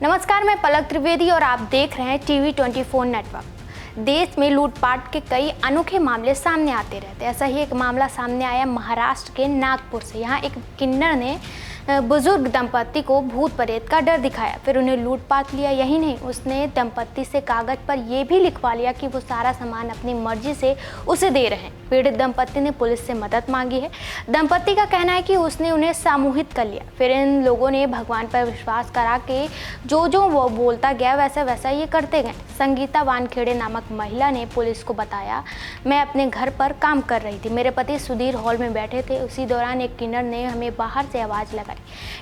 नमस्कार, मैं पलक त्रिवेदी और आप देख रहे हैं टीवी 24 नेटवर्क। देश में लूटपाट के कई अनोखे मामले सामने आते रहते हैं। ऐसा ही एक मामला सामने आया महाराष्ट्र के नागपुर से। यहाँ एक किन्नर ने बुजुर्ग दंपत्ति को भूत प्रेत का डर दिखाया, फिर उन्हें लूटपाट लिया। यही नहीं, उसने दंपत्ति से कागज पर यह भी लिखवा लिया कि वो सारा सामान अपनी मर्जी से उसे दे रहे हैं। पीड़ित दंपत्ति ने पुलिस से मदद मांगी है। दंपत्ति का कहना है कि उसने उन्हें सामूहिक कर लिया। फिर इन लोगों ने भगवान पर विश्वास करा के जो वो बोलता गया वैसा वैसा ये करते गए। संगीता वानखेड़े नामक महिला ने पुलिस को बताया, मैं अपने घर पर काम कर रही थी, मेरे पति सुधीर हॉल में बैठे थे। उसी दौरान एक किन्नर ने हमें बाहर से आवाज़ लगाई।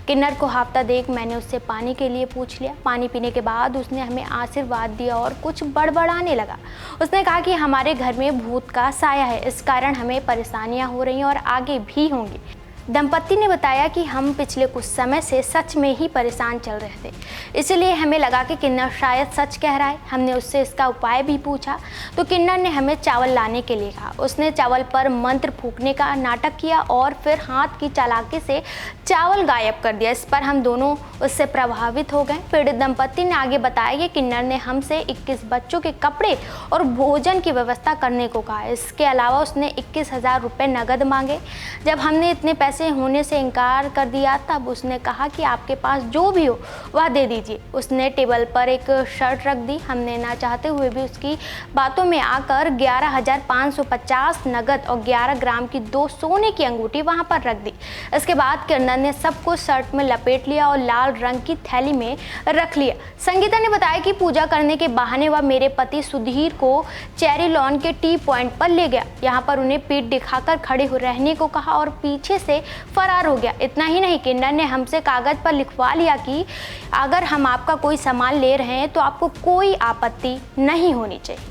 किन्नर को हाफता देख मैंने उससे पानी के लिए पूछ लिया। पानी पीने के बाद उसने हमें आशीर्वाद दिया और कुछ बड़बड़ाने लगा। उसने कहा कि हमारे घर में भूत का साया है, इस कारण हमें परेशानियां हो रही हैं और आगे भी होंगी। दंपत्ति ने बताया कि हम पिछले कुछ समय से सच में ही परेशान चल रहे थे, इसलिए हमें लगा कि किन्नर शायद सच कह रहा है। हमने उससे इसका उपाय भी पूछा तो किन्नर ने हमें चावल लाने के लिए कहा। उसने चावल पर मंत्र फूंकने का नाटक किया और फिर हाथ की चालाकी से चावल गायब कर दिया। इस पर हम दोनों उससे प्रभावित हो गए। पीड़ित दंपत्ति ने आगे बताया कि किन्नर ने हमसे 21 बच्चों के कपड़े और भोजन की व्यवस्था करने को कहा। इसके अलावा उसने 21,000 रुपये नगद मांगे। जब हमने इतने पैसे होने से इनकार कर दिया तब उसने कहा कि आपके पास जो भी हो वह दे दीजिए। उसने टेबल पर एक शर्ट रख दी। हमने ना चाहते हुए भी उसकी बातों में आकर 11,550 नगद और 11 ग्राम की 2 सोने की अंगूठी वहां पर रख दी। इसके बाद किन्नर ने सबको शर्ट में लपेट लिया और लाल रंग की थैली में रख लिया। संगीता ने बताया कि पूजा करने के बहाने वह मेरे पति सुधीर को चेरी लॉन के टी पॉइंट पर ले गया। यहाँ पर उन्हें पीठ दिखाकर खड़े हो रहने को कहा और पीछे से फरार हो गया। इतना ही नहीं, किन्नर ने हमसे कागज पर लिखवा लिया कि अगर हम आपका कोई सामान ले रहे हैं तो आपको कोई आपत्ति नहीं होनी चाहिए।